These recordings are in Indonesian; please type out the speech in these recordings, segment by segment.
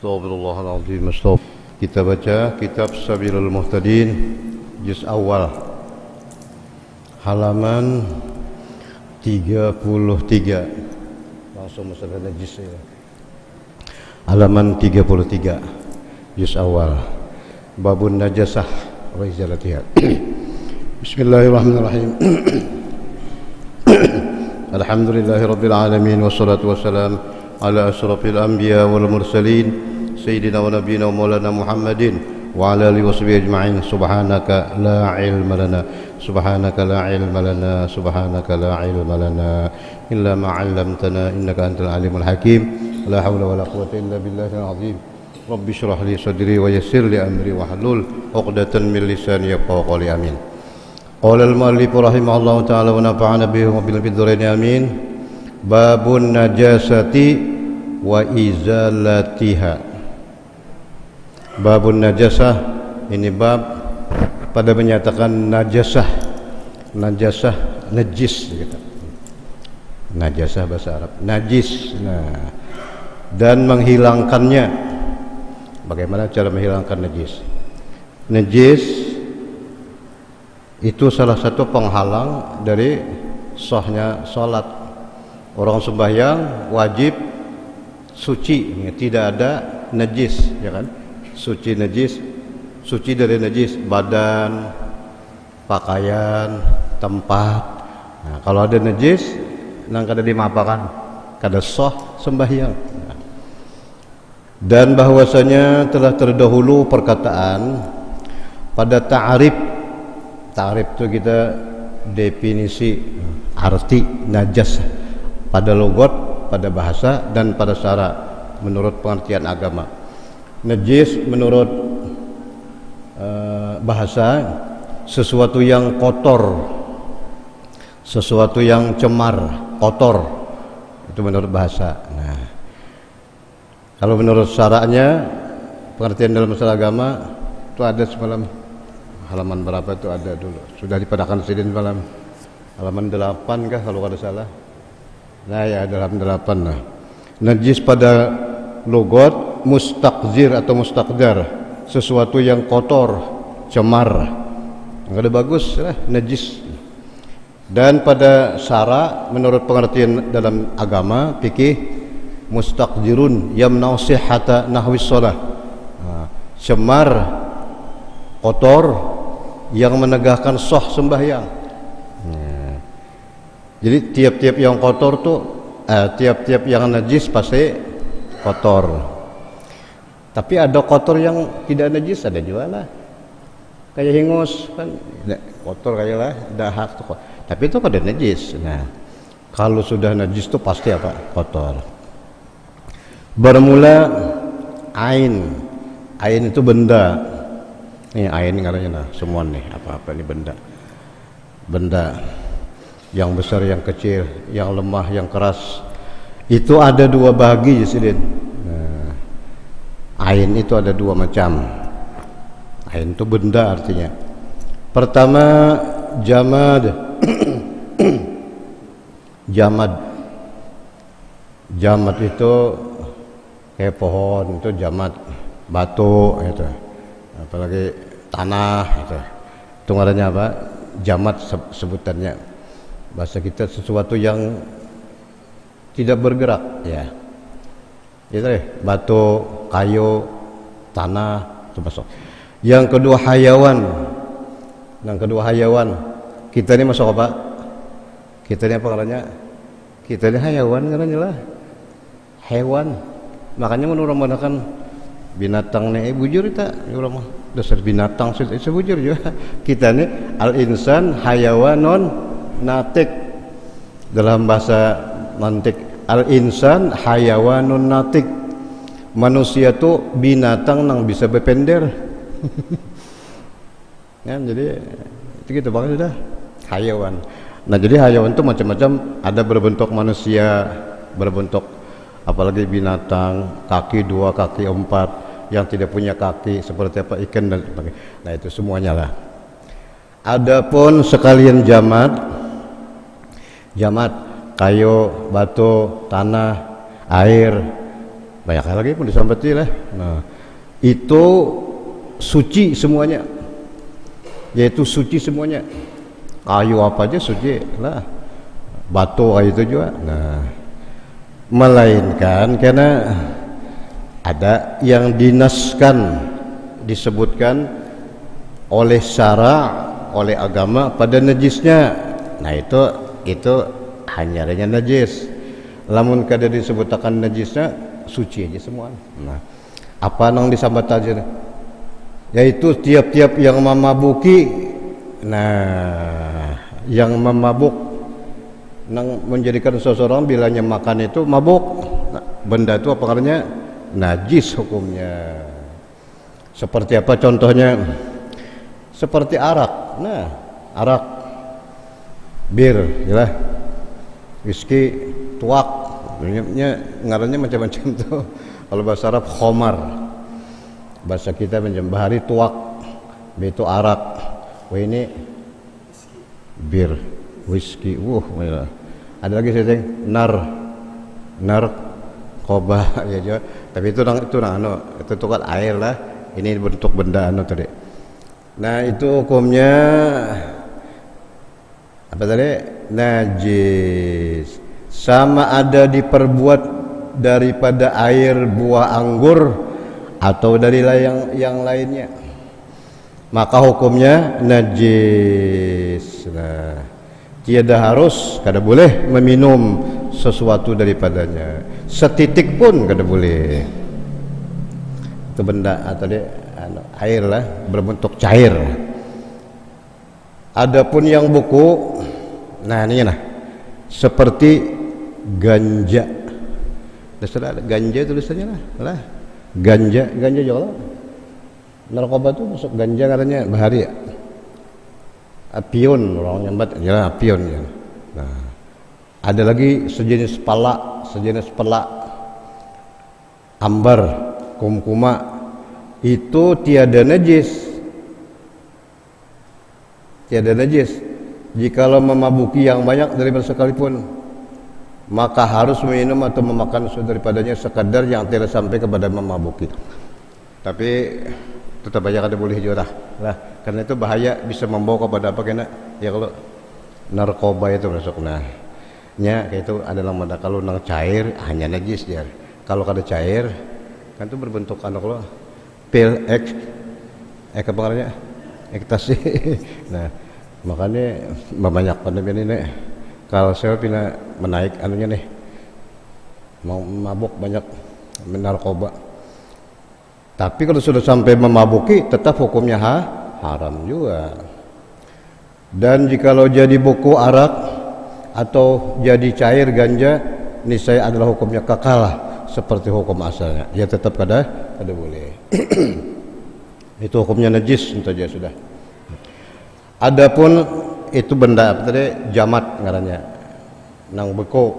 Astagfirullahaladzim. Kita baca kitab Sabilul Muhtadin juz awal halaman 33. Langsung masalah najis ya. Halaman 33 juz awal. Babun najasah wa izalatiha. Bismillahirrahmanirrahim. Alhamdulillahirabbil alamin wassalatu wassalam ala asyrafil anbiya wal mursalin sayyidina wa nabiyina wa maulana Muhammadin wa ala alihi washabihi ajma'in. Subhanaka la ilma lana subhanaka la ilma lana illa ma 'allamtana innaka antal alimul hakim. La haula wala quwwata illa billahil azim. Rabbi shrah li sadri wa yassir li amri wa hlul 'uqdatan min lisani yafqahu qawli. Amin. Qala al-mu'allif rahimahullahu ta'ala wa nafa'ana bihi wa bil dhurri amin. Babun najasati wa izalatiha. Babun najasah, ini bab pada menyatakan najasah, najis gitu. Najasah bahasa Arab, najis. Nah, dan menghilangkannya. Bagaimana cara menghilangkan najis? Najis itu salah satu penghalang dari sahnya salat. Orang sembahyang wajib suci, tidak ada najis, ya kan? Suci dari najis, badan, pakaian, tempat. Nah, kalau ada najis, nang kada dimapakan, kada sah sembahyang. Nah. Dan bahwasanya telah terdahulu perkataan pada ta'rif. Ta'rif itu kita definisi arti najas pada logat, pada bahasa dan pada syarak menurut pengertian agama. Najis menurut bahasa sesuatu yang kotor, sesuatu yang cemar, kotor, itu menurut bahasa. Nah, kalau menurut syaraknya, pengertian dalam masalah agama itu ada semalam halaman berapa itu ada dulu, sudah dipadahkan sidin malam halaman 8 kah kalau ada salah. Nah ya, dalam 8 lah. Najis pada logat mustaqzir atau mustaqdar, sesuatu yang kotor, cemar, enggak ada bagus lah, najis. Dan pada syara menurut pengertian dalam agama fikih, mustaqdirun yamna'u sihhata nahwis shalah. Cemar, kotor yang menegakkan sah sembahyang. Jadi tiap-tiap yang kotor tuh tiap-tiap yang najis pasti kotor. Tapi ada kotor yang tidak najis, ada juga lah. Kayak hingus kan kotor kayak lah, dahak tuh. Tapi itu pada najis. Nah, kalau sudah najis itu pasti apa? Kotor. Bermula ain. Ain itu benda. Ini ain katanya nah, semua nih apa-apa ini benda. Benda yang besar, yang kecil, yang lemah, yang keras. Itu ada dua bagi, Sidin. Ain itu ada dua macam. Ain itu benda artinya. Pertama jamad. Jamad itu kayak pohon, itu jamad. Batu itu. Apalagi tanah itu. Itu ngarannya apa? Jamad sebutannya. Bahasa kita sesuatu yang tidak bergerak, ya. Itu deh, batu, kayu, tanah, itu masuk. Yang kedua hayawan. Kita ini masuk apa? Kita ini apa namanya? Kita ini hayawan katanya lah. Hewan. Makanya menurut menggunakan binatang nih bujur kita, orang dasar binatang sebujur juga. Kita ini al-insan hayawanon natik. Dalam bahasa mantik al-insan hayawanun natik. Manusia tu binatang yang bisa berpender. Ya, jadi itu gitu banget sudah hayawan. Nah, jadi hayawan itu macam-macam, ada berbentuk manusia, berbentuk apalagi binatang, kaki 2, kaki 4, yang tidak punya kaki seperti apa ikan dan sebagainya. Nah, itu semuanya lah. Adapun sekalian jamad kayu, batu, tanah, air, banyak lagi pun disambati lah. Nah, itu suci semuanya, yaitu suci semuanya. Kayu apa aja suci lah, batu kayu itu juga. Nah, melainkan karena ada yang dinaskan, disebutkan oleh syara, oleh agama pada najisnya. Nah itu hanya adanya najis. Lamun kada disebutakan najisnya, suci aja semua. Nah, apa nang disambat aja? Yaitu tiap-tiap yang memabuki. Nah, yang memabuk nang menjadikan seseorang bilanya makan itu mabuk. Nah, benda itu apa karena najis hukumnya. Seperti apa contohnya? Seperti arak. Nah, arak, bir, ya, whisky, tuak, ngarannya macam-macam tuh. Kalau bahasa Arab khomar, bahasa kita macam bahari tuak, itu arak, wah ini bir, whisky, ada lagi saya narkoba ya juga. Tapi itu kan air lah. Ini bentuk benda tadi. Nah itu hukumnya apa tadi? Najis. Sama ada diperbuat daripada air buah anggur atau dari yang lainnya, maka hukumnya najis. Nah, tiada harus, kada boleh meminum sesuatu daripadanya, setitik pun kada boleh. Itu benda atau air lah, berbentuk cair. Adapun yang buku, nah ini nah, seperti ganja. Dasar ganja tulisannya lah. Ganja juga lah. Narkoba itu masuk ganja katanya bahari. Apion orang nyambat ya, apion ya. Nah, ada lagi sejenis pelak, ambar, kumkuma, itu tiada najis. Jikalau memabuki yang banyak daripada sekalipun, maka harus meminum atau memakan daripadanya sekadar yang tidak sampai kepada memabuki. Tapi tetap aja kada boleh juga lah, karena itu bahaya, bisa membawa kepada apa kena ya kalau narkoba itu masuk. Nah, kayak itu adalah mada kalau nang cair hanya najis dia. Kalau kada cair kan itu berbentuk kalau pil apa namanya? Ekstasi. Nah, makanya banyak pandemi ini kalau saya pina menaik anunya nih, mau mabuk banyak narkoba. Tapi kalau sudah sampai memabuki, tetap hukumnya haram juga. Dan jikalau jadi buku arak atau jadi cair ganja, niscaya adalah hukumnya kekal seperti hukum asalnya. Ya tetap kada boleh. Itu hukumnya najis saja sudah. Adapun itu benda apa tadi? Jamat ngarannya, nang beku.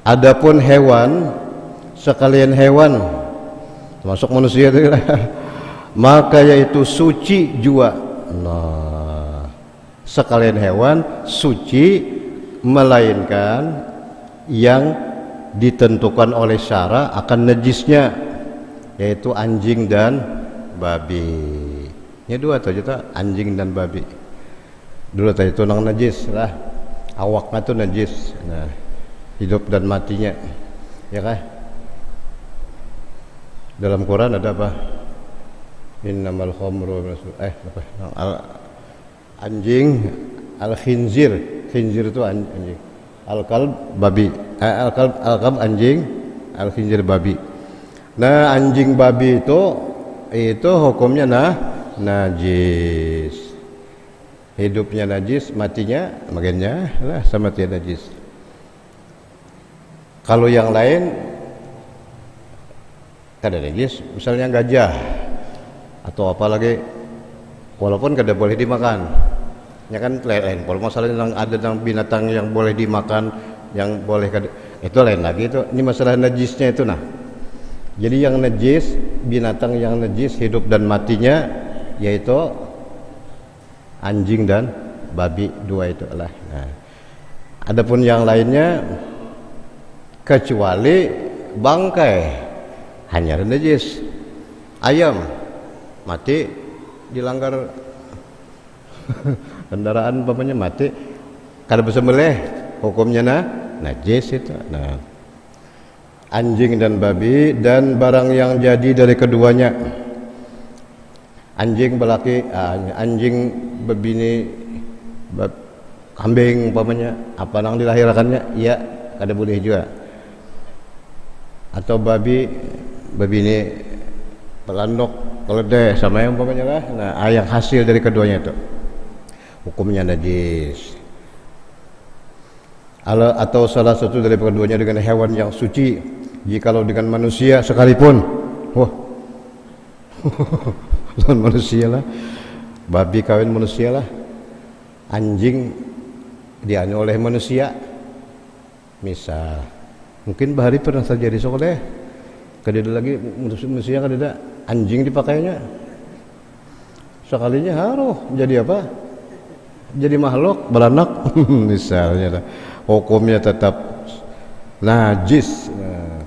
Adapun hewan, sekalian hewan termasuk manusia itu maka yaitu suci juga. Nah, sekalian hewan suci, melainkan yang ditentukan oleh syara akan najisnya, yaitu anjing dan babi. Ini dua saja, anjing dan babi. Dulu tadi itu nang najis lah, awaknya itu najis. Nah, hidup dan matinya, ya kan? Dalam Quran ada apa? Innamal khamru anjing, al-khinzir itu anjing, al-kalb babi, al-kalb anjing, al-khinzir babi. Nah, anjing babi itu hukumnya najis. Hidupnya najis, matinya makanya lah sama tiada najis. Kalau yang lain kada najis, misalnya gajah atau apa lagi, walaupun kada boleh dimakan, ya kan lain. Kalau masalahnya ada binatang yang boleh dimakan, yang boleh kada, itu lain lagi itu. Ini masalah najisnya itu nah. Jadi yang najis, binatang yang najis hidup dan matinya, yaitu anjing dan babi, dua itu lah. Nah, adapun yang lainnya kecuali bangkai. hanya najis. Ayam mati dilanggar kendaraan umpamanya mati kada bisa meleh, hukumnya najis itu. Nah, anjing dan babi dan barang yang jadi dari keduanya. Anjing belaki, anjing bebini, kambing umpamanya, apa nang dilahirkannya, ya kada boleh juga. Atau babi bebini pelandok keledai sama yang umpamanya lah. Nah, yang hasil dari keduanya itu hukumnya najis. Atau salah satu dari keduanya dengan hewan yang suci, jikalau dengan manusia sekalipun. Wah, lawan manusia lah, babi kawin manusia lah, anjing dianu oleh manusia. Misal, mungkin bahari pernah terjadi soalnya, kadang lagi manusia kadang anjing dipakainya, sekalinya haruh jadi apa? Jadi makhluk beranak, misalnya. Hukumnya tetap najis. Nah,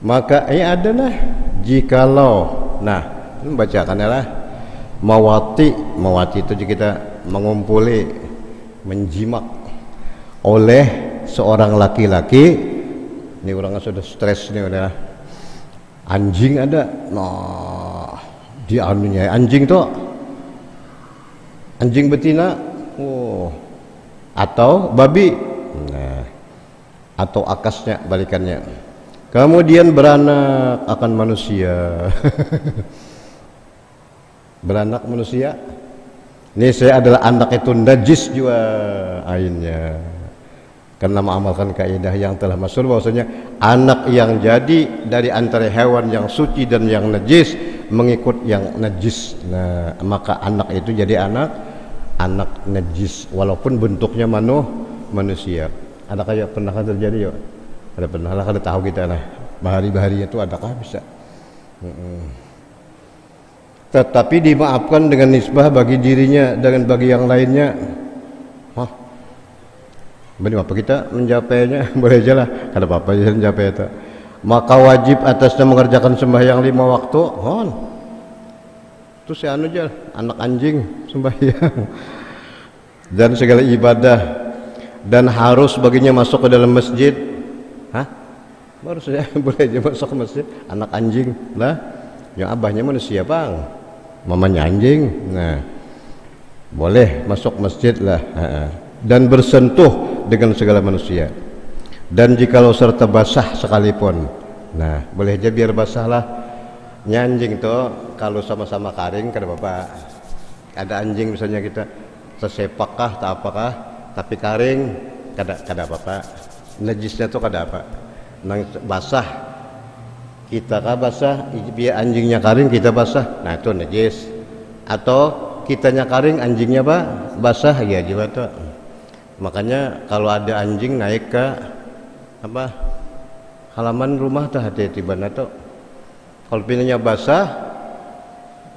maka ini adalah jikalau, nah bacakannya lah, mawati itu kita mengumpuli, menjimak oleh seorang laki-laki. Ini orangnya sudah stres nih, udah anjing ada, nah di anunya anjing tuh, anjing betina, atau babi. Nah, atau akasnya balikannya, kemudian beranak akan manusia. Beranak manusia, ini saya adalah anak itu najis juga ainnya, karena mengamalkan kaidah yang telah masyhur bahwasanya anak yang jadi dari antara hewan yang suci dan yang najis mengikut yang najis. Nah, maka anak itu jadi anak najis walaupun bentuknya manusia. Ada kayak pernah kan terjadi ya? Ada pernah lah, kada tahu kita lah. Bahari-baharinya itu adakah bisa? Tetapi dimaafkan dengan nisbah bagi dirinya dengan bagi yang lainnya. Benar apa kita menjapainya? Boleh aja lah. Kada apa-apa ya menjapai itu. Maka wajib atasnya mengerjakan sembahyang 5 waktu. Itu si anu aja, anak anjing sembahyang. Dan segala ibadah, dan harus baginya masuk ke dalam masjid. Baru saja boleh aja masuk ke masjid. Anak anjing lah, yang abahnya manusia bang, mamanya anjing. Nah, boleh masuk masjid lah. Dan bersentuh dengan segala manusia. Dan jikalau serta basah sekalipun, nah boleh aja biar basah lah. Anjing tuh kalau sama-sama karing kada apa-apa. Ada anjing misalnya kita tersepakkah tak apakah, tapi karing kada apa-apa. Najisnya tuh kada apa. Nang basah kita kah basah, biar anjingnya karing kita basah, nah itu najis. Atau kitanya karing anjingnya basah, ya juga tuh. Makanya kalau ada anjing naik ke apa halaman rumah tuh hati-hati banget tuh. Kalau pinanya basah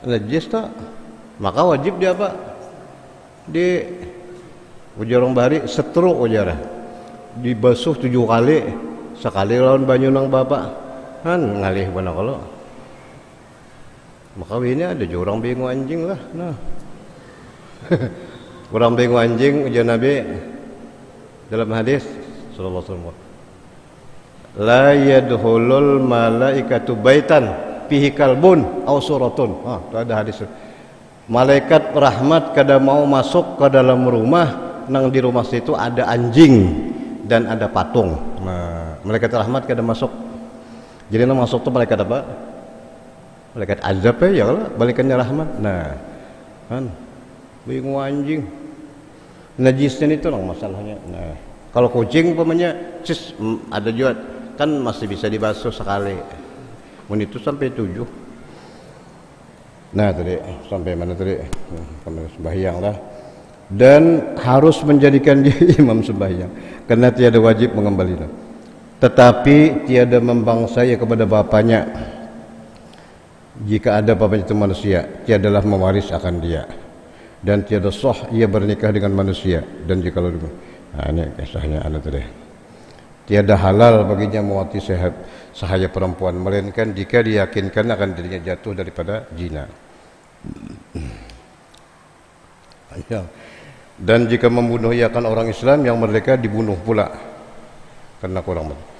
najis tuh, maka wajib dia apa? Di ujarong bari setruk ujarah, dibasuh 7 kali, sekali lawan banyu nang bapak kan ngalih mana kalau. Maka ini ada jurang bingung anjing lah. Nah, orang bingung anjing ujar Nabi dalam hadis sallallahu alaihi wasallam, la yadkhulul malaikatu baitan fihi kalbun aw suratun. Itu ada hadis. Malaikat rahmat kada mau masuk ke dalam rumah nang di rumah situ ada anjing dan ada patung. Nah, malaikat rahmat kada masuk. Jadi nang masuk tuh malaikat apa? Malaikat azab ya lah, balikannya rahmat. Nah, kan bingung anjing. Najisnya itu nang masalahnya. Nah, kalau kucing umpamanya ada juga kan masih bisa dibasuh sekali. Mun itu sampai 7. Nah tadi sampai mana tadi? Sampai sembahyang lah. Dan harus menjadikan dia imam sembahyang karena tiada wajib mengembalikan. Tetapi tiada membangsai kepada bapaknya. Jika ada bapaknya itu manusia, tiadalah mewaris akan dia. Dan tiada sah ia bernikah dengan manusia. Dan jika nah ini kisahnya ada tadi. tiada halal baginya mewati sahaya perempuan, melainkan jika diyakinkan akan dirinya jatuh daripada zina. Dan jika membunuh ia akan orang Islam yang merdeka dibunuh pula karena kurang benar.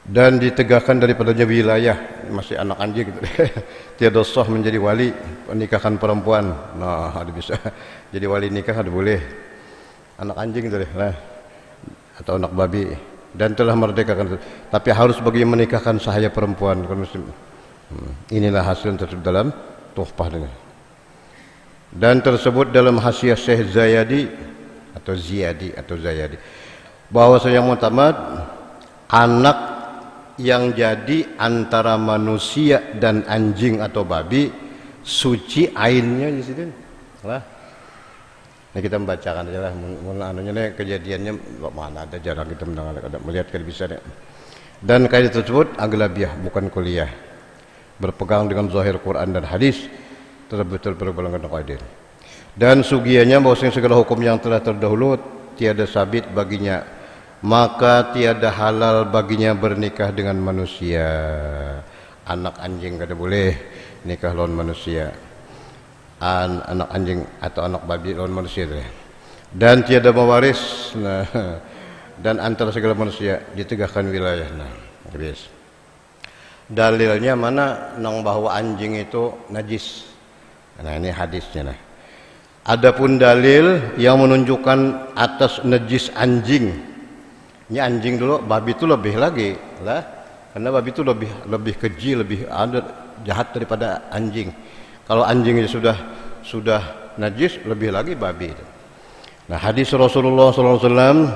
Dan ditegakkan daripadanya wilayah, masih anak anjing gitu. Tiada sah menjadi wali pernikahan perempuan. Nah, ada bisa jadi wali nikah, ada boleh anak anjing gitu lah, atau anak babi. Dan telah merdekakan, tapi harus bagi menikahkan sahaya perempuan kalau muslim. Inilah hasil tersebut dalam Tuhfah dengan. Dan tersebut dalam Hasyiah Syekh Zayadi atau Zayadi bahwasanya yang mutamad anak yang jadi antara manusia dan anjing atau babi suci ainnya di situ lah. Nah, kita membacakan aja lah, anunya kejadiannya mana ada, jarang kita mendengar, melihat kan bisa. Dan kaidah tersebut aglabiah bukan kuliah, berpegang dengan zahir Quran dan hadis terbetul berbalangkan kaidah. Dan sugianya bahwasanya segala hukum yang telah terdahulu tiada sabit baginya, maka tiada halal baginya bernikah dengan manusia. Anak anjing kada boleh nikah lawan manusia, anak anjing atau anak babi lawan manusia. Dan tiada mewaris. Nah, dan antara segala manusia ditegakkan wilayah. Nah, habis. Dalilnya mana nang bahwa anjing itu najis. Nah, ini hadisnya nah. Adapun dalil yang menunjukkan atas najis anjing. Ini anjing dulu, babi itu lebih lagi lah. Karena babi itu lebih keji, lebih jahat daripada anjing. Kalau anjingnya sudah najis, lebih lagi babi itu. Nah, hadis Rasulullah SAW,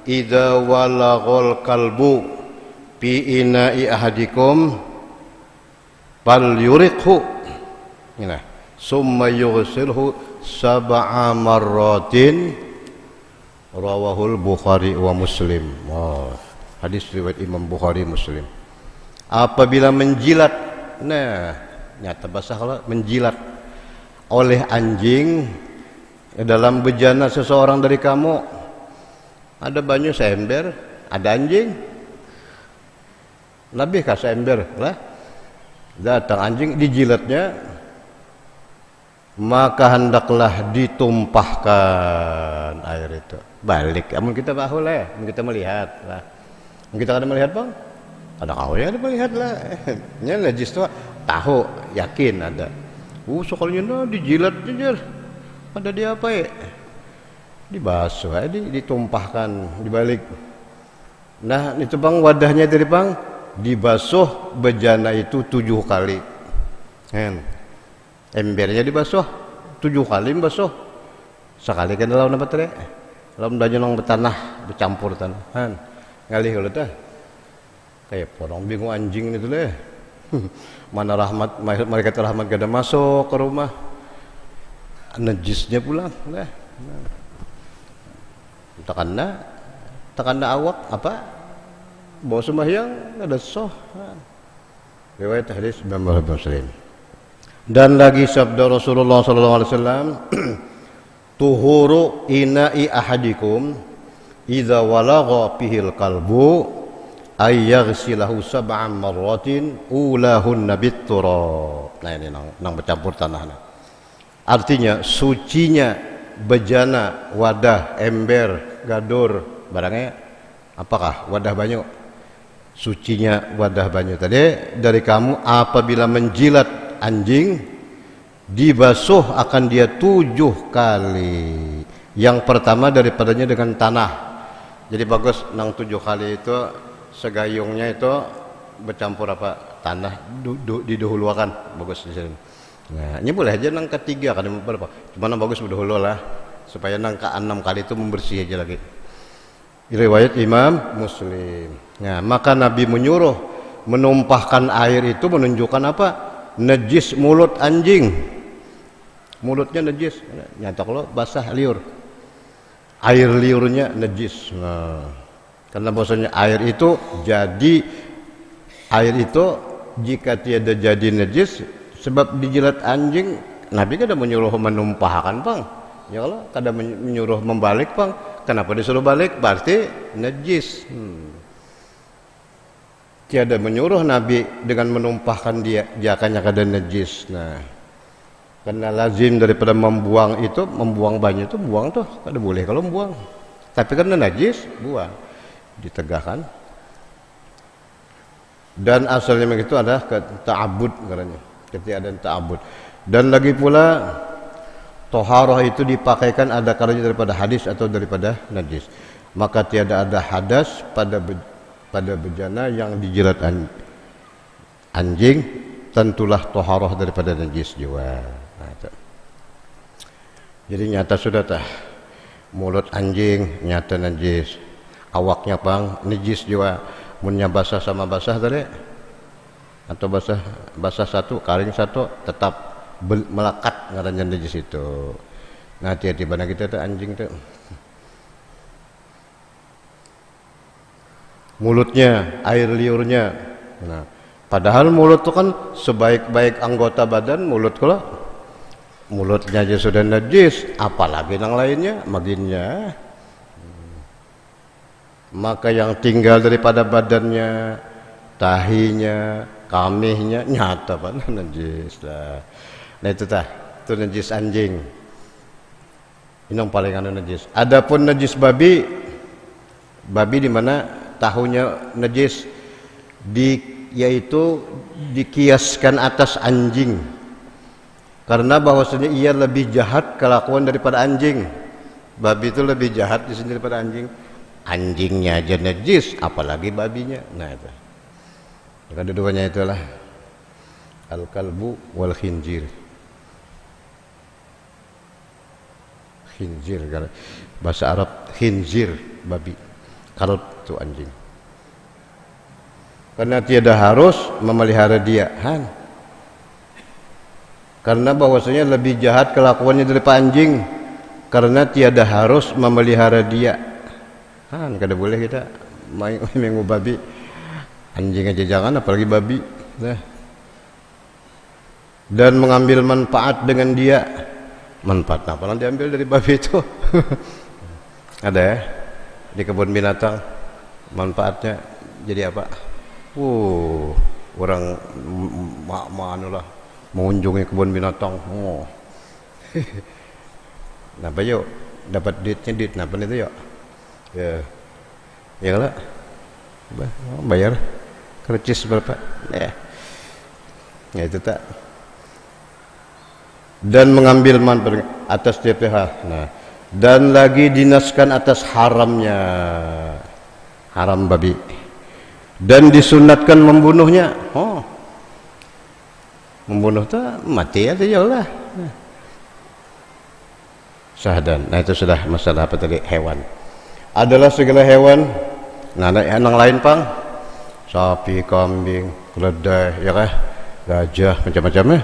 idza walaghal kalbu fi ina'i ahadikum fal yuriqhu. Nah, summa yughsilhu sab'a marratin, rawahul Bukhari wa Muslim. Oh, hadis riwayat Imam Bukhari Muslim. Apabila menjilat, nah nyata basah kalau menjilat oleh anjing dalam bejana seseorang dari kamu, ada banyu seember, ada anjing, lebih kah seember lah, datang anjing dijilatnya, maka hendaklah ditumpahkan air itu balik. Amun kita bahu lah, kita melihat lah, kita ada melihat bang, ada kau ya ada melihat lah. Nya najis tu tahu yakin ada. Sokalnya dijilat jejer, ada dia apa ya? Dibasuh, ditumpahkan dibalik. Nah itu bang wadahnya dari bang dibasuh bejana itu 7 kali. Embernya dibasuh 7 kali basuh. Sekali kan lawan apa tadi? Lawan banyu nang bertanah, bercampur tanah. Ngalih kalau dah. Kayak orang bingung anjing itu leh. Mana rahmat mereka rahmat gak ada masuk ke rumah. Najisnya pulang lah. Takana awak apa? Bawa sembahyang ada soh. Riwayat hadis Imam Muslim. Dan lagi sabda Rasulullah SAW, tuhuru ina'i ahadikum idza walagha fihil kalbu ayyaghsilahu sab'an marratin ulahunna bit-turab. Nah ini nang bercampur tanah. Artinya sucinya bejana, wadah, ember, gadur, barangnya apakah? Wadah banyu. Sucinya wadah banyu tadi dari kamu apabila menjilat anjing dibasuh akan dia 7 kali. Yang pertama daripadanya dengan tanah. Jadi bagus nang 7 kali itu segayungnya itu bercampur apa? Tanah didahulukan. Bagus di sini. Nah, ini boleh aja nang ketiga kan berapa? Cuma nang bagus berdahulu lah supaya nang ke 6 kali itu membersih aja lagi. Riwayat Imam Muslim. Nah, maka Nabi menyuruh menumpahkan air itu menunjukkan apa? Najis mulut anjing, mulutnya najis, nyata kalau basah liur, air liurnya najis. Nah, karena bahwasanya air itu jika tiada jadi najis sebab dijilat anjing, Nabi kada menyuruh menumpahkan bang, ya Allah kada menyuruh membalik bang, Kenapa disuruh balik? Berarti najis. Tiada menyuruh Nabi dengan menumpahkan dia akan keadaan najis. Nah, karena lazim daripada membuang itu, membuang banyak itu buang tuh, kada boleh kalau membuang. Tapi karena najis, buang. Ditegakkan. Dan asalnya begitu adalah ta'abud katanya. Ketiadaan ta'abud. Dan lagi pula toharah itu dipakaikan ada kalanya daripada hadis atau daripada najis. Maka tiada ada hadas pada bejana yang dijilat anjing, tentulah toharah daripada najis juga. Nah, jadi nyata sudah tah, mulut anjing nyata najis, awaknya pang najis juga. Munnya basah sama basah tadi, atau basah satu, kering satu, tetap melekat ngarannya najis itu. Nah, tiba-tiba kita tuh anjing tuh mulutnya, air liurnya. Nah, padahal mulut itu kan sebaik-baik anggota badan, mulut kalau mulutnya aja sudah najis, apalagi yang lainnya, maginnya. Maka yang tinggal daripada badannya, tahinya, kamihnya, nyata pan najis lah. Nah itu itu najis anjing. Ini yang paling najis. Adapun najis babi di mana tahunya najis, yaitu dikiaskan atas anjing, karena bahwasanya ia lebih jahat kelakuan daripada anjing. Babi itu lebih jahat di sini daripada anjing. Anjingnya aja najis, apalagi babinya. Nah itu kedua-duanya itulah al-kalbu wal khinzir. Khinzir, bahasa Arab khinzir, babi. Kalb itu anjing. Karena tiada harus memelihara dia, karena bahwasanya lebih jahat kelakuannya daripada anjing, karena tiada harus memelihara dia. Kada boleh kita main babi, anjing aja jangan, apalagi babi. Nah. Dan mengambil manfaat dengan dia. Manfaat apa yang diambil dari babi itu? Ada ya di kebun binatang, manfaatnya jadi apa? Orang lah mengunjungi kebun binatang. Napa yuk dapat duit, napa itu yuk? Ya lah, bayar kercis berapa? Ya itu tak. Dan mengambil manfaat atas DPH. Nah, dan lagi dinaskan atas haramnya, haram babi. Dan disunatkan membunuhnya. Membunuh tu mati aja lah. Sahdan. Nah itu sudah masalah apa tadi, hewan. Adalah segala hewan. Nah, ada yang lain pang, sapi, kambing, keledai, ya kah, gajah, macam-macamnya.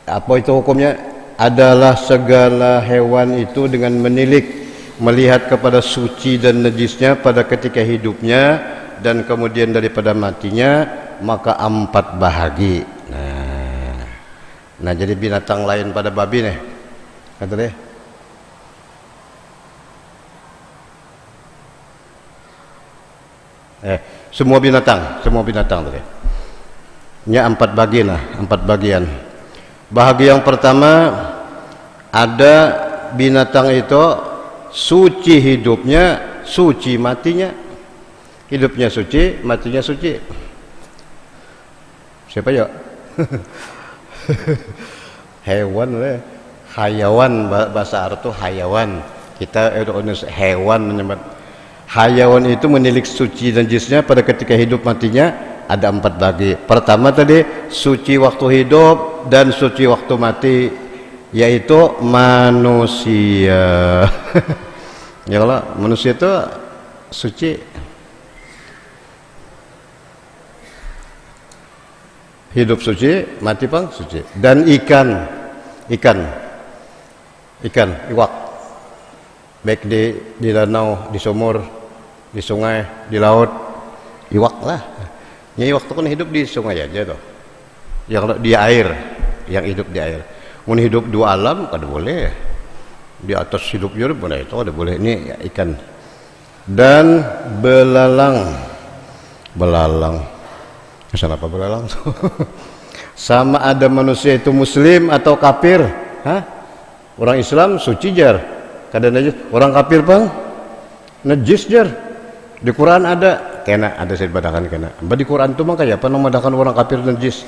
Apa itu hukumnya? Adalah segala hewan itu dengan menilik, melihat kepada suci dan najisnya pada ketika hidupnya dan kemudian daripada matinya, maka 4 bahagi. Nah jadi binatang lain pada babi nih, kata dia. Semua binatang tadi. Nya 4 bagian lah, 4 bagian. Bahagi yang pertama, ada binatang itu suci hidupnya, suci matinya. Hidupnya suci, matinya suci. Siapa ya? Hewan lah. Hayawan, bahasa Arab itu hayawan. Kita hewan menyebut. Hayawan itu menilik suci dan najisnya pada ketika hidup, matinya ada 4 bagi. Pertama tadi suci waktu hidup dan suci waktu mati, yaitu manusia. Ya Allah, manusia itu suci. Hidup suci, mati pang suci. Dan ikan, iwak, baik di danau, di sumur, di sungai, di laut, iwak lah. Ya, iwak itu kan hidup di sungai aja tuh. Yang di air, yang hidup di air. Mau hidup 2 alam kada boleh. di atas hidupnya boleh, itu ada boleh. Ini ya, ikan. Dan belalang. Kenapa belalang? Sama ada manusia itu muslim atau kafir. Hah? Orang Islam suci jar, kada najis. Orang kafir bang najis jar. Di Quran ada, kena ada saya badakan kena. Di Quran tu mah kayak apa namadakan orang kafir najis.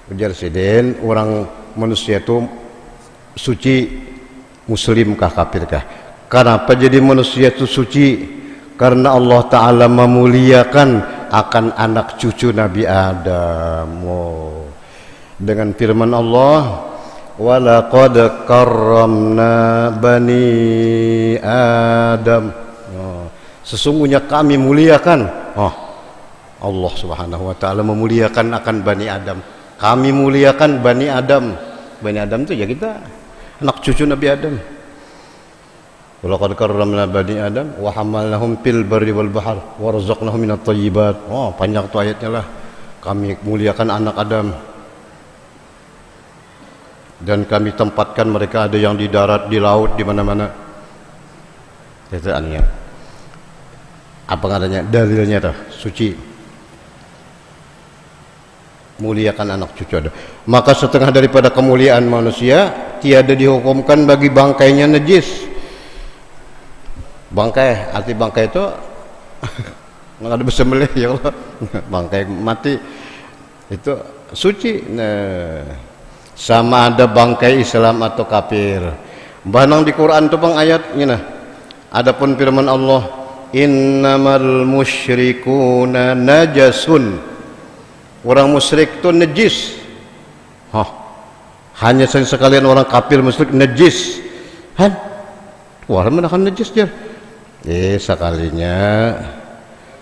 Ujar sidin, orang manusia itu suci, muslimkah kafirkah? Kenapa jadi manusia itu suci? Karena Allah Ta'ala memuliakan akan anak cucu Nabi Adam. Oh. Dengan firman Allah, walaqad karramna bani Adam. Oh. Sesungguhnya kami muliakan. Oh. Allah Subhanahu wa taala memuliakan akan Bani Adam. Kami muliakan Bani Adam. Bani Adam itu ya kita, anak cucu Nabi Adam. Walaqad karramna bani Adam wa hamalnahum fil barri wal bahr wa razaqnahum minat thayyibat. Oh, panjang tu ayatnya lah. Kami muliakan anak Adam. Dan kami tempatkan mereka ada yang di darat, di laut, di mana-mana. Itu annya. Apa adanya dalilnya tuh, suci. Muliakan anak cucu ada. Maka setengah daripada kemuliaan manusia tiada dihukumkan bagi bangkainya najis. Bangkai, arti bangkai itu nggak ada bersembelih ya Allah. Bangkai mati itu suci. Nah, sama ada bangkai Islam atau kafir. Banang di Quran itu bang ayatnya nah. Adapun firman Allah, innamal musyrikuna najasun. Orang musyrik itu najis. Hah. Hanya sekalian orang kafir musyrik najis. Han? Wah, mana kan najis jar? Sekalinya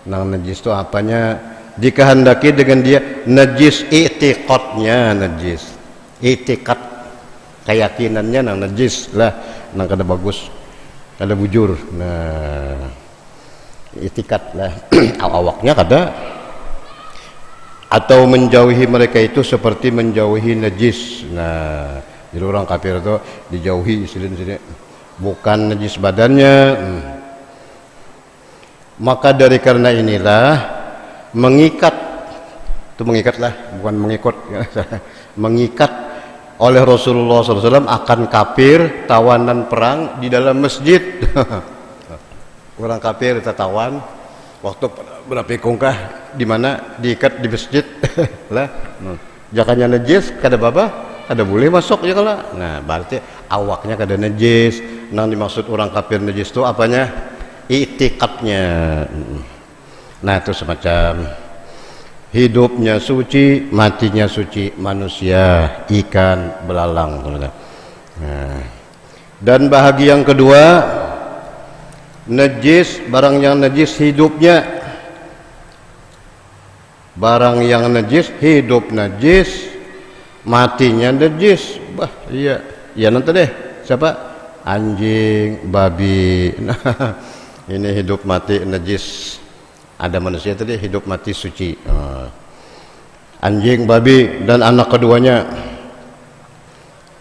nang najis itu apanya? Dikehendaki dengan dia najis i'tiqadnya najis. I'tiqad keyakinannya nang najis lah, nang kada bagus, kada bujur. Nah, i'tiqad lah awaknya kada. Atau menjauhi mereka itu seperti menjauhi najis. Nah, jadi orang kafir itu dijauhi sini, bukan najis badannya. Maka dari karena inilah mengikat, itu mengikatlah, bukan mengikut, mengikat oleh Rasulullah SAW akan kafir tawanan perang di dalam masjid. Orang kafir tertawan waktu berapa kongkah di mana diikat di masjid lah. Jakanya najis kada apa, kada boleh masuk ya kalau. Nah, berarti awaknya kada najis. Nang dimaksud orang kafir najis itu apanya? I'tiqadnya. Nah, itu semacam hidupnya suci, matinya suci, manusia, ikan, belalang. Nah, dan bahagi yang kedua, najis, barang yang najis hidupnya. Barang yang najis hidup najis, matinya najis. Bah, iya. Ya nanti deh. Siapa? Anjing, babi. Nah, ini hidup mati najis. Ada manusia tadi hidup mati suci. Anjing, babi dan anak keduanya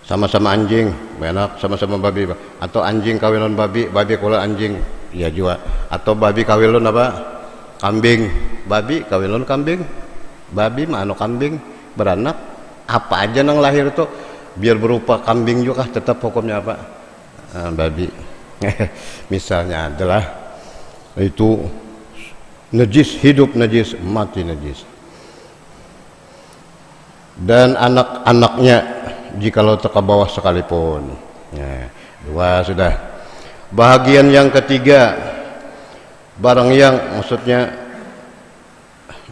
sama-sama anjing, anak sama-sama babi. Atau anjing kawinan babi, babi kawin anjing. Ya juga. Atau babi kawin apa? Kambing, babi kawin kambing. Babi mah anu kambing beranak. Apa aja nang lahir itu biar berupa kambing juga tetap hukumnya apa? Babi. Misalnya adalah itu najis, hidup najis, mati najis. Dan anak-anaknya jikalau teka bawah sekalipun. Nah, dua sudah. Bahagian yang ketiga, barang yang maksudnya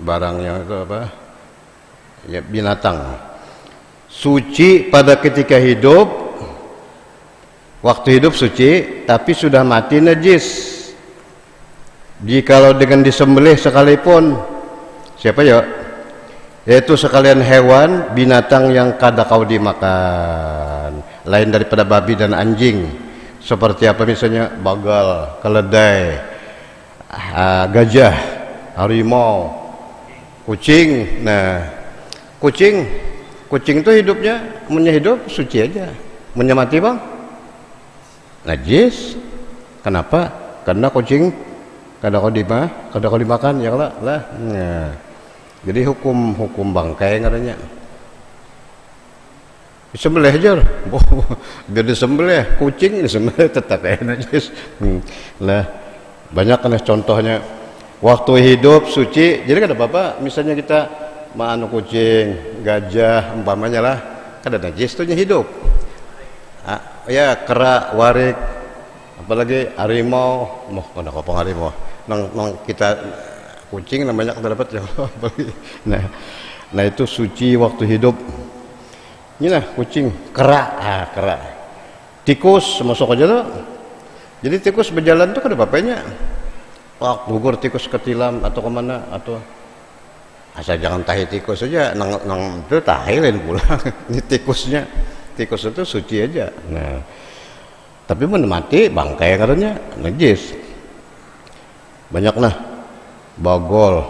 barang yang itu apa? Ya, binatang. Suci pada ketika hidup, waktu hidup suci, tapi sudah mati najis. Jikalau dengan disembelih sekalipun, siapa ya? Yaitu sekalian hewan, binatang yang kada kau dimakan, lain daripada babi dan anjing. Seperti apa misalnya? Bagal, keledai, gajah, harimau, kucing. Nah, kucing itu hidupnya, punya hidup suci aja. Punya mati bang? najis. Kenapa? Karena kucing kada kau dimakan ya lah. Nah, jadi hukum bangkai ngaranya. Disembelih aja biar disembelih kucing, disembelih tetap najis. Lah banyak kan contohnya waktu hidup suci. Jadi kan apa misalnya kita maanu kucing, gajah umpamanya lah, kan ada najis tuhnya hidup. Ya kera, warik, apalagi harimau, kada kopong harimau. Nang kita kucing namanya kada dapat ya. Nah itu suci waktu hidup. Inilah kucing, kera, tikus masuk aja tuh. Jadi tikus berjalan tuh kada apa-apanya. Gugur tikus ketilam atau kemana atau asal jangan tahi tikus saja, nang itu tahilen pula. Ini tikus itu suci aja. Nah, tapi mati bangkai katanya najis. Banyak nah, bagol,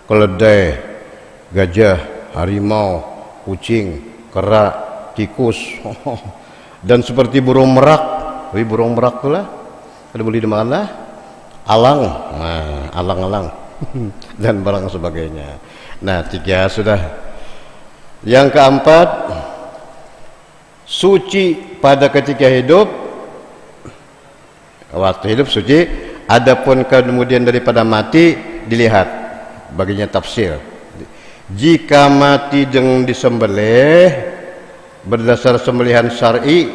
keledai, gajah, harimau, kucing, kera, tikus, dan seperti burung merak. Burung merak pula ada boleh dimakan lah. Alang dan barang sebagainya. Nah 3 sudah. Yang keempat, suci pada ketika hidup. Waktu hidup suci. Adapun kemudian daripada mati dilihat baginya tafsir. Jika mati dengan disembelih berdasar sembelihan syar'i,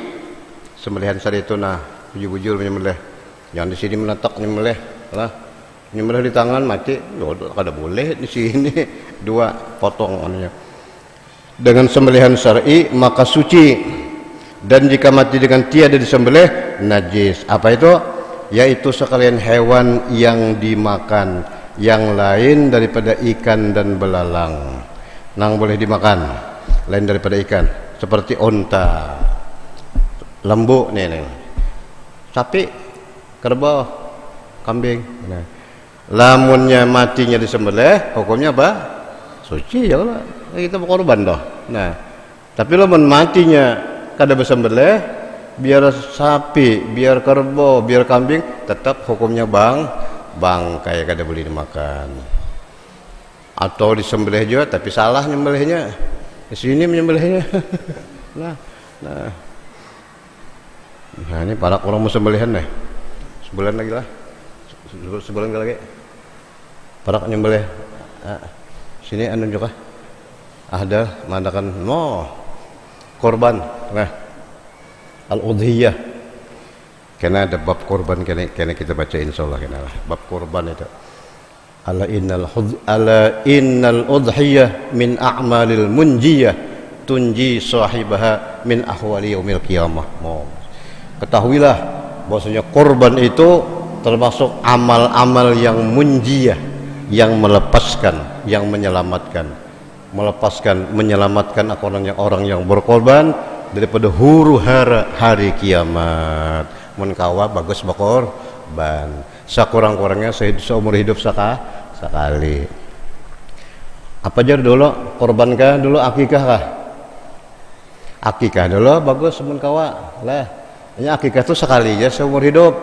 sembelihan syar'i itu nah bujur-bujur menyembelih. Yang di sini menetak nyembelih lah, nyembelih di tangan mati, kada boleh di sini 2 potong anunya. Dengan sembelihan syar'i maka suci, dan jika mati dengan tiada disembelih najis. Apa itu? Yaitu sekalian hewan yang dimakan, yang lain daripada ikan dan belalang. Nang boleh dimakan lain daripada ikan, seperti unta, lembu nih, sapi, kerbau, kambing. Nah, lamunnya matinya disembelih, hukumnya apa? Suci ya Allah. Kita berkorban doh. Nah, tapi lamun matinya kada bersembelih, biar sapi, biar kerbau, biar kambing, tetap hukumnya bangkai kada boleh dimakan. Atau disembelih juga tapi salah nyembelihnya. Di sini menyembelihnya. Nah, ini para orang mau sembelihan nih. Sebulan lagi lah. Sebulan lagi. Para nyembelih. Sini anu juga. Ada mandakan korban. Nah. Al-udhiyah. Karena ada bab korban kena kita baca insyaallah kena lah. Bab korban itu. Ala innal udhiyah min a'malil munjiyah tunji sahibaha min ahwali yaumil qiyamah. Ketahuilah bahwasanya korban itu termasuk amal-amal yang munjiyah, yang melepaskan, yang menyelamatkan, menyelamatkan orang yang berkorban daripada huru hara hari kiamat. Mun kawa bagus berkorban, sakurang-kurangnya seumur hidup sekali. Apa aja dulu korbankah dulu akikah kah? Akikah dulu bagus mun kawa lah. Hanya akikah itu sekali aja seumur hidup.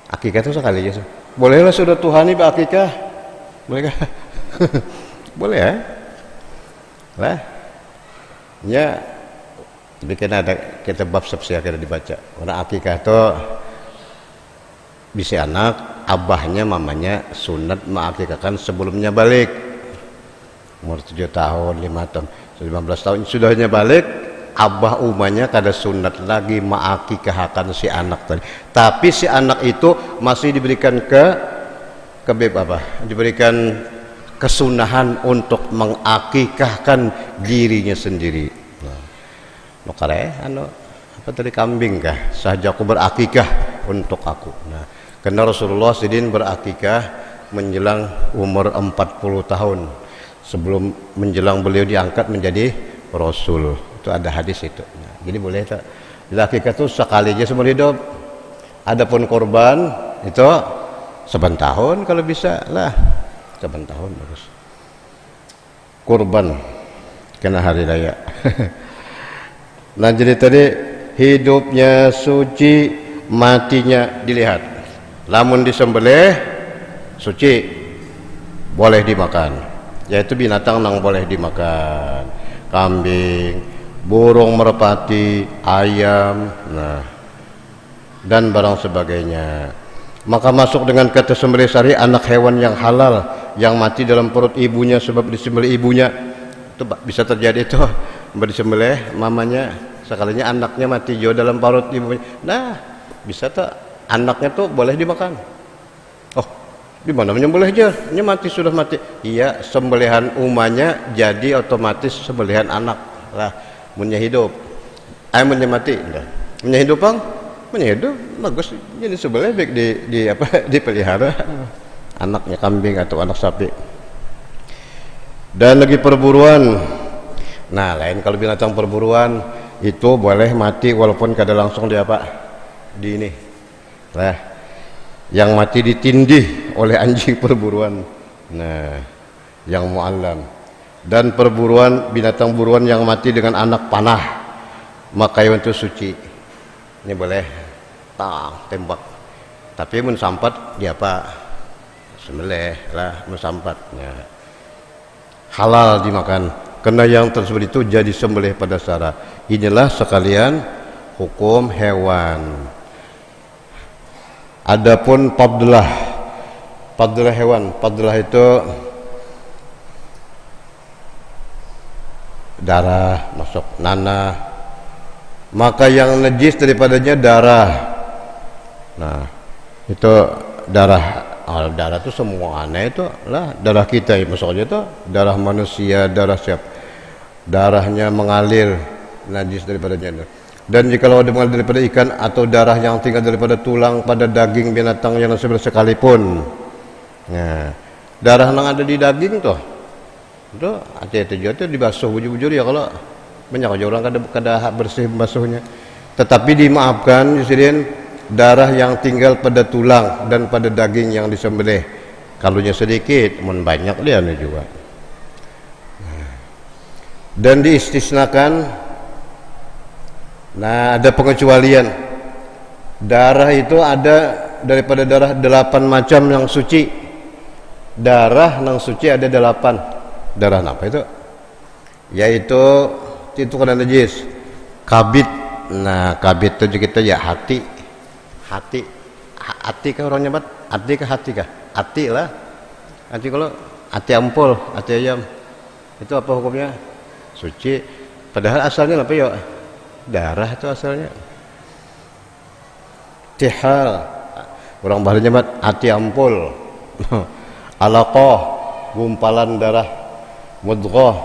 Akikah itu sekali aja. Bolehlah sudah Tuhani berakikah? Boleh kah? Boleh ya? Lah. Ya bikin ada kita bab subsidiar kita dibaca. Karena akikah itu bisa anak, abahnya, mamanya sunat mengakikahkan sebelumnya balik. Umur 7 tahun, 5 tahun, 15 tahun sudahnya balik, abah umanya kada sunat lagi mengakikahkan si anak tadi. Tapi si anak itu masih diberikan diberikan kesunahan untuk mengakikahkan dirinya sendiri. No kare apa tadi kambing kah saja aku berakikah untuk aku. Nah, karena Rasulullah sidin berakikah menjelang umur 40 tahun sebelum menjelang beliau diangkat menjadi rasul. Itu ada hadis itu. Nah, jadi boleh tak? Akikah itu sekali aja seumur hidup. Adapun korban itu saban tahun kalau bisa lah. Saban tahun bagus. Kurban kena hari raya. Nah jadi tadi hidupnya suci, matinya dilihat. Lamun disembelih suci, boleh dimakan, yaitu binatang yang boleh dimakan, kambing, burung merpati, ayam, nah, dan barang sebagainya. Maka masuk dengan kata sembelih syar'i anak hewan yang halal yang mati dalam perut ibunya sebab disembelih ibunya. Itu bisa terjadi itu, disembelih mamanya, sekalinya anaknya mati juga dalam perut ibunya. Nah, bisa tak anaknya tuh boleh dimakan. Oh, di mana menyembelih aja? Ini mati, sudah mati. Iya, sembelihan umanya jadi otomatis sembelihan anak lah. Munnya hidup, munnya mati, munnya hidup bang, munnya hidup bagus. Jadi sembelih baik di apa dipelihara anaknya kambing atau anak sapi. Dan lagi perburuan. Nah, lain kalau binatang perburuan itu boleh mati walaupun kada langsung di apa? Di ini. Nah, yang mati ditindih oleh anjing perburuan. Nah, yang mu'allam. Dan perburuan binatang buruan yang mati dengan anak panah, maka itu suci. Ini boleh tembak. Tapi mun sampat dia apa? Sembelih lah mun sampatnya. Halal dimakan karena yang tersebut itu jadi sembelih pada syara. Inilah sekalian hukum hewan. Adapun fadlah hewan, fadlah itu darah masuk nanah, maka yang najis daripadanya darah. Nah, itu darah. Darah itu semua aneh itu lah, darah kita ya, maksudnya itu darah manusia, darah siap, darahnya mengalir najis daripadanya. Dan jikalau ada mengalir daripada ikan atau darah yang tinggal daripada tulang pada daging binatang yang sebelah sekalipun, nah, darah yang ada di daging tuh itu hati-hati juga tuh dibasuh bujur-bujur ya, kalau banyak aja orang kada bersih basuhnya. Tetapi dimaafkan disini darah yang tinggal pada tulang dan pada daging yang disembelih. Kalunya sedikit, mun banyak dia juga. Dan diistisnakan, nah ada pengecualian. Darah itu ada daripada darah 8 macam yang suci. Darah yang suci ada 8. Darah apa itu? Yaitu itu kena najis. Kabit. Nah, kabit itu kita ya hati kah orang nyebat? Hati kah hati kah? Hati lah. Hati kalau hati ampul, hati ayam. Itu apa hukumnya? Suci. Padahal asalnya apa ya? Darah itu asalnya. Tihal. Orang Bali nyebat hati ampul. Alaqah, gumpalan darah. Mudghah,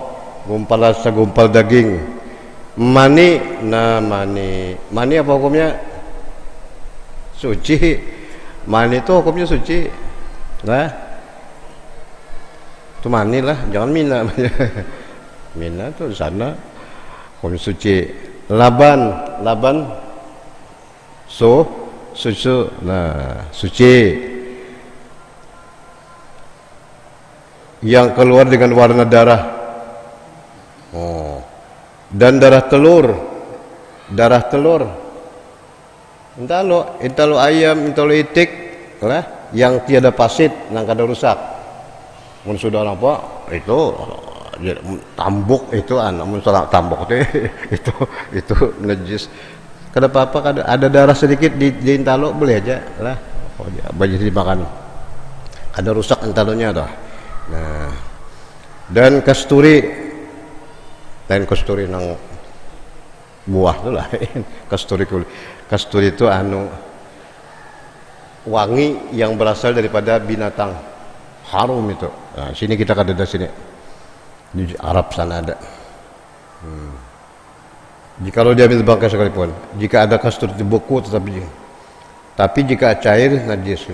gumpalan segumpal daging. Mani, nah mani apa hukumnya? Suci. Mani itu hukumnya suci. Nah, itu mani lah, jangan mina. Mina itu di sana hukumnya suci. Laban susu. Nah, suci. Yang keluar dengan warna darah. Oh. Dan darah telur. Intalo ayam, intalo itik lah, yang tiada pasit, nang kada rusak. Mun sudah apa? Itu tambuk itu mun salah tambuk itu najis. Kada apa-apa, kada ada darah sedikit di intalo boleh aja lah. Oh, baju dimakan. Kada rusak intalonya dah. Nah. Dan kasturi nang buah tu lain. Kasturi itu wangi yang berasal daripada binatang harum itu. Nah, sini kita kada ada sini. Di Arab sana ada. Jikalau diambil bangkai sekalipun, jika ada kasturi itu beku tapi jika cair najis.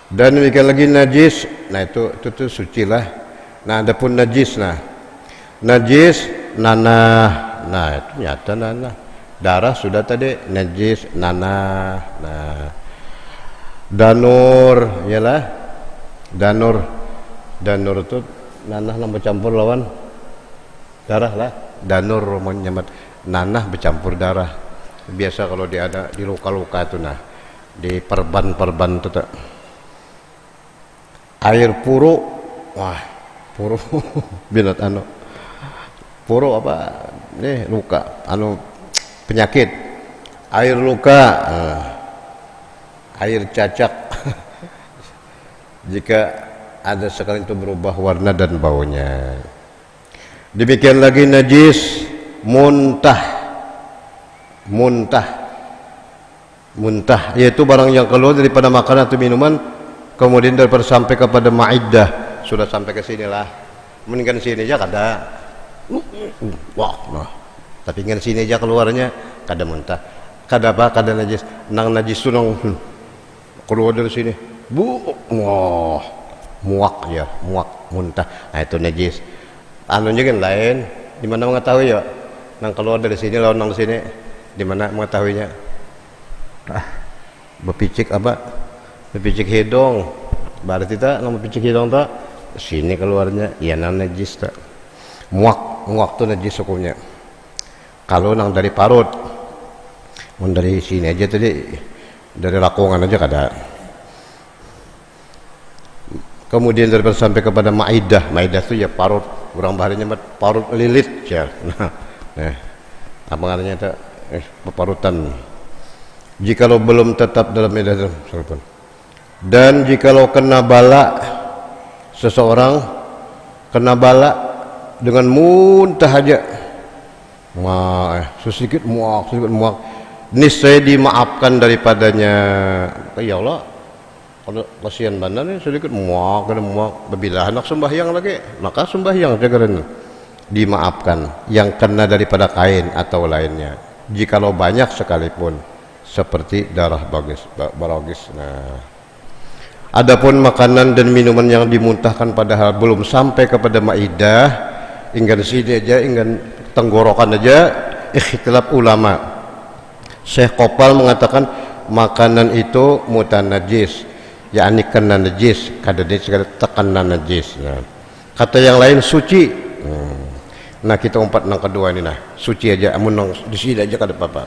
Dan demikian lagi najis, nah itu suci lah. Nah, adapun najis, najis nanah, nah itu nyata nanah. Darah sudah tadi, najis nanah. Nah, danur, iyalah. Danur itu nanah yang bercampur lawan darah lah. Danur menyemat nanah bercampur darah. Biasa kalau dia ada di luka-luka itu, nah di perban itu air puru, wah puru binat anu puru apa nih luka anu penyakit, air luka, air cacak jika ada sekali itu berubah warna dan baunya. Demikian lagi najis muntah, yaitu barang yang keluar daripada makanan atau minuman kemudian daripada sampai kepada maidah. Sudah sampai ke sinilah, mendingan sini aja kada wah nah. Tapi kan sini aja keluarnya kada muntah, kada apa, kada najis, nang najis tu nang keluar dari sini wah muak ya, muak muntah, nah itu najis. Anunya kan lain, di mana mengetahui ya nang keluar dari sini lawan nang sini, di mana mengetahuinya? Bepicik apa? Bepicik hidung, berarti tak nang bepicik hidung tak sini keluarnya ya nang najis tak. Muak tu najis hukumnya. Kalau nang dari parut, dari sini aja tadi, dari lakungan aja kada. Kemudian daripada sampai kepada maidah itu ya parut, orang baharinya parut lilit ya. Nah, apa namanya itu parutan. Jikalau belum tetap dalam maidah dan jikalau kena bala, seseorang kena bala dengan muntah aja, sedikit muak, niscaya dimaafkan daripadanya. Ya Allah, kalau kasihan bandar ni sedikit muak, berbila anak sembahyang lagi, maka sembahyang jagaran dimaafkan yang kena daripada kain atau lainnya. Jikalau banyak sekalipun, seperti darah barogis. Nah, adapun makanan dan minuman yang dimuntahkan padahal belum sampai kepada maidah, inggan sini aja, inggan tenggorokan aja, ikhtilaf ulama. Syekh Kopal mengatakan makanan itu mutanajis, yakni kena najis, kada tekana najis. Nah, kata yang lain suci. Nah kita umpat nang kedua ini, nah suci aja, amun nang di sini aja kada apa-apa.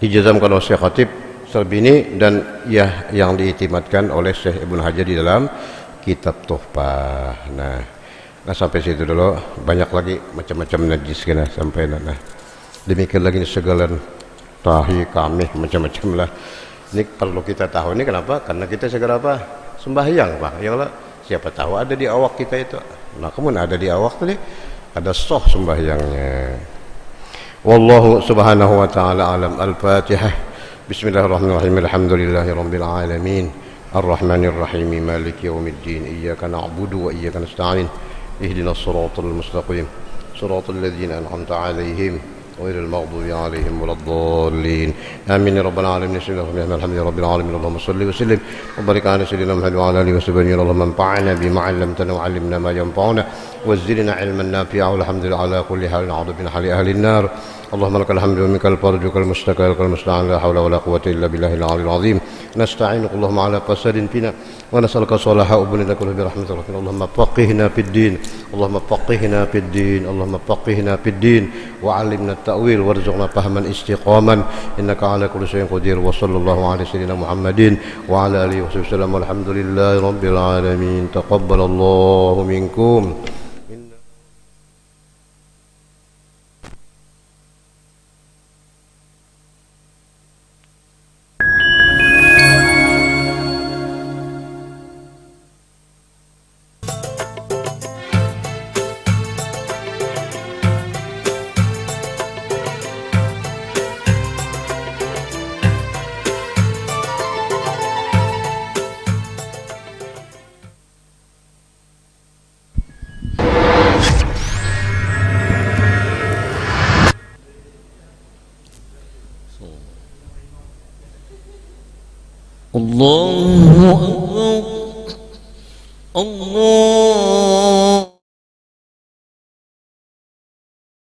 Dijazamkan oleh Syekh Khatib Syarbini dan ya yang diiktimatkan oleh Syekh Ibnu Hajar di dalam kitab Tuhfah. Nah sampai situ dulu, banyak lagi macam-macam najis kena sampai nah. Demikian lagi segala tahi kami macam-macam lah. Ini perlu kita tahu ini kenapa? Karena kita segera apa? Sembahyang Pak. Ya Allah, siapa tahu ada di awak kita itu. Nah kemudian ada di awak tadi, ada soh sembahyangnya. Wallahu subhanahu wa ta'ala alam. Al-Fatihah. Bismillahirrahmanirrahim. Alhamdulillahirabbil alamin. Ar-Rahmanirrahim. Maliki yaumiddin. Iyyaka na'budu wa iyyaka nasta'in. Ihdinas siratal mustaqim. Siratal ladzina an'amta 'alaihim غير المغضوب عليهم ولا الضالين آمين يا رب العالمين. بسم الله الرحمن الرحيم. الحمد لله رب العالمين. اللهم صل وسلم وبارك على سيدنا محمد وعلى اله وصحبه. اللهم انفعنا بما علمتنا وعلمنا ما ينفعنا وزدنا علما نافعا والحمد لله على كل حال. نعوذ بنا حال اهل النار. اللهم لك الحمد ومنك الفرج والمستكى والمستعان. لا حول ولا قوة إلا بالله العلي العظيم. نستعينك اللهم على فساد فينا ونسألك صلاح أبننا كله برحمتك. اللهم فقهنا في الدين. اللهم فقهنا في الدين. اللهم فقهنا في الدين وعلمنا التأويل وارزقنا فهما استقاما إنك على كل شيء قدير. وصلى الله على سيدنا محمد وعلى آله وصحبه وسلم. والحمد لله رب العالمين. تقبل الله منكم. الله أكبر الله